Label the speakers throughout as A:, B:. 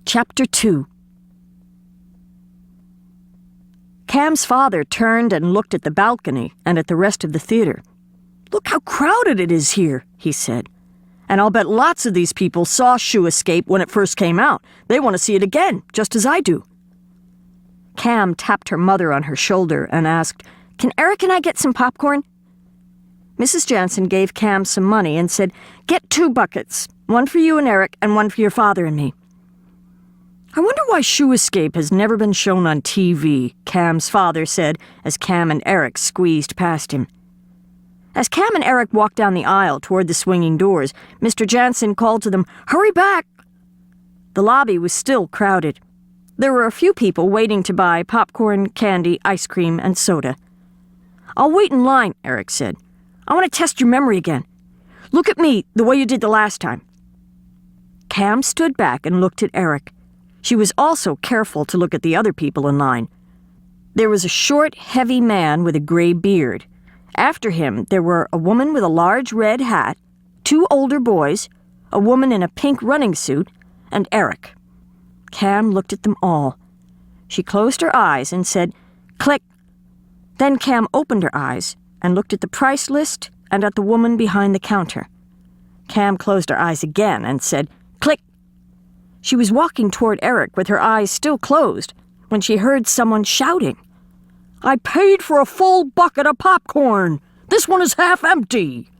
A: Chapter 2. Cam's father turned and looked at the balcony and at the rest of the theater. "Look how crowded it is here," he said. "And I'll bet lots of these people saw Shoe Escape when it first came out. They want to see it again, just as I do." Cam tapped her mother on her shoulder and asked, "Can Eric and I get some popcorn?" Mrs. Jansen gave Cam some money and said, "Get 2 buckets, one for you and Eric and one for your father and me." "I wonder why Shoe Escape has never been shown on TV," Cam's father said as Cam and Eric squeezed past him. As Cam and Eric walked down the aisle toward the swinging doors, Mr. Jansen called to them, "Hurry back!" The lobby was still crowded. There were a few people waiting to buy popcorn, candy, ice cream, and soda. "I'll wait in line," Eric said. "I want to test your memory again. Look at me the way you did the last time." Cam stood back and looked at Eric. She was also careful to look at the other people in line. There was a short, heavy man with a gray beard. After him, there were a woman with a large red hat, 2 older boys, a woman in a pink running suit, and Eric. Cam looked at them all. She closed her eyes and said, "Click." Then Cam opened her eyes and looked at the price list and at the woman behind the counter. Cam closed her eyes again and said, "Click." She was walking toward Eric with her eyes still closed when she heard someone shouting, "I paid for a full bucket of popcorn! This one is half empty!"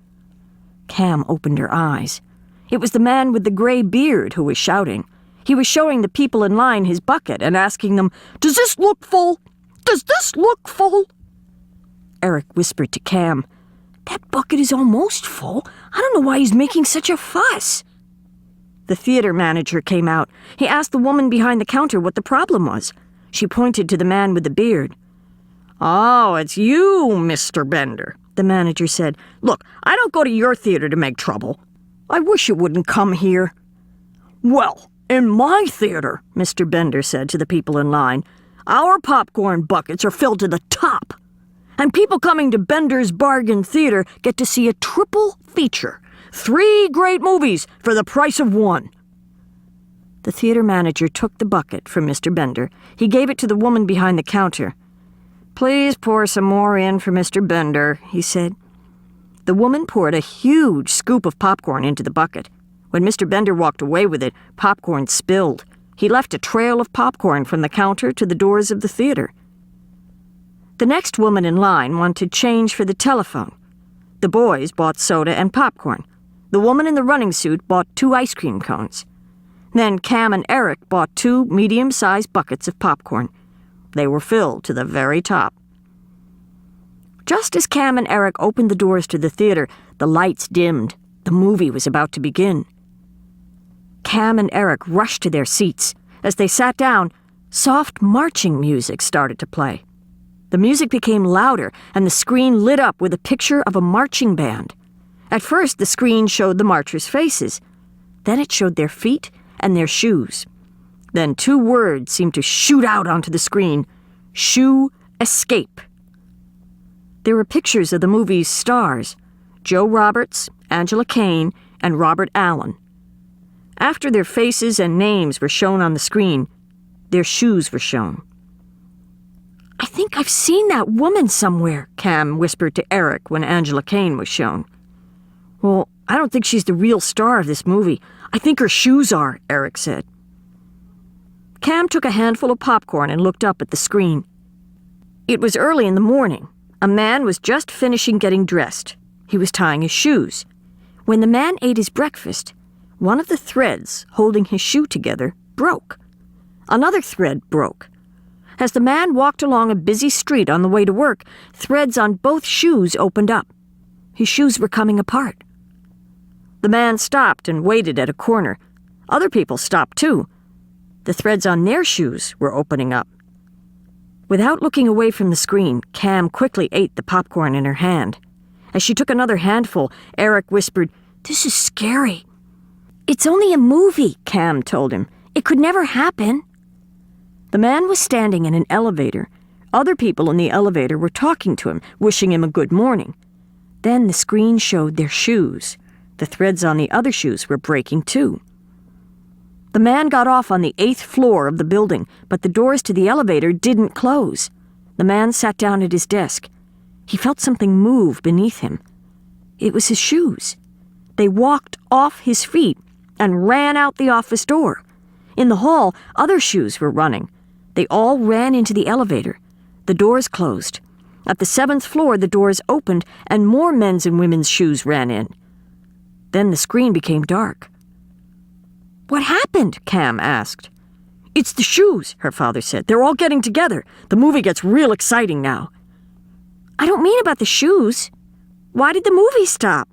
A: Cam opened her eyes. It was the man with the gray beard who was shouting. He was showing the people in line his bucket and asking them, "Does this look full? Does this look full?" Eric whispered to Cam, "That bucket is almost full. I don't know why he's making such a fuss." The theater manager came out. He asked the woman behind the counter what the problem was. She pointed to the man with the beard. "Oh, it's you, Mr. Bender," the manager said. "Look, I don't go to your theater to make trouble. I wish you wouldn't come here." "Well, in my theater," Mr. Bender said to the people in line, "our popcorn buckets are filled to the top. And people coming to Bender's Bargain Theater get to see a triple feature. 3 great movies for the price of 1. The theater manager took the bucket from Mr. Bender. He gave it to the woman behind the counter. "Please pour some more in for Mr. Bender," he said. The woman poured a huge scoop of popcorn into the bucket. When Mr. Bender walked away with it, popcorn spilled. He left a trail of popcorn from the counter to the doors of the theater. The next woman in line wanted change for the telephone. The boys bought soda and popcorn. The woman in the running suit bought 2 ice cream cones. Then Cam and Eric bought 2 medium-sized buckets of popcorn. They were filled to the very top. Just as Cam and Eric opened the doors to the theater, the lights dimmed. The movie was about to begin. Cam and Eric rushed to their seats. As they sat down, soft marching music started to play. The music became louder, and the screen lit up with a picture of a marching band. At first, the screen showed the marchers' faces. Then it showed their feet and their shoes. Then 2 words seemed to shoot out onto the screen. Shoe Escape. There were pictures of the movie's stars, Joe Roberts, Angela Kane, and Robert Allen. After their faces and names were shown on the screen, their shoes were shown. "I think I've seen that woman somewhere," Cam whispered to Eric when Angela Kane was shown. "Well, I don't think she's the real star of this movie. I think her shoes are," Eric said. Cam took a handful of popcorn and looked up at the screen. It was early in the morning. A man was just finishing getting dressed. He was tying his shoes. When the man ate his breakfast, one of the threads holding his shoe together broke. Another thread broke. As the man walked along a busy street on the way to work, threads on both shoes opened up. His shoes were coming apart. The man stopped and waited at a corner. Other people stopped too. The threads on their shoes were opening up. Without looking away from the screen, Cam quickly ate the popcorn in her hand. As she took another handful, Eric whispered, "This is scary." "It's only a movie," Cam told him. "It could never happen." The man was standing in an elevator. Other people in the elevator were talking to him, wishing him a good morning. Then the screen showed their shoes. The threads on the other shoes were breaking too. The man got off on the 8th floor of the building, but the doors to the elevator didn't close. The man sat down at his desk. He felt something move beneath him. It was his shoes. They walked off his feet and ran out the office door. In the hall, other shoes were running. They all ran into the elevator. The doors closed. At the 7th floor, the doors opened and more men's and women's shoes ran in. Then the screen became dark. "What happened?" Cam asked. "It's the shoes," her father said. "They're all getting together. The movie gets real exciting now." "I don't mean about the shoes. Why did the movie stop?"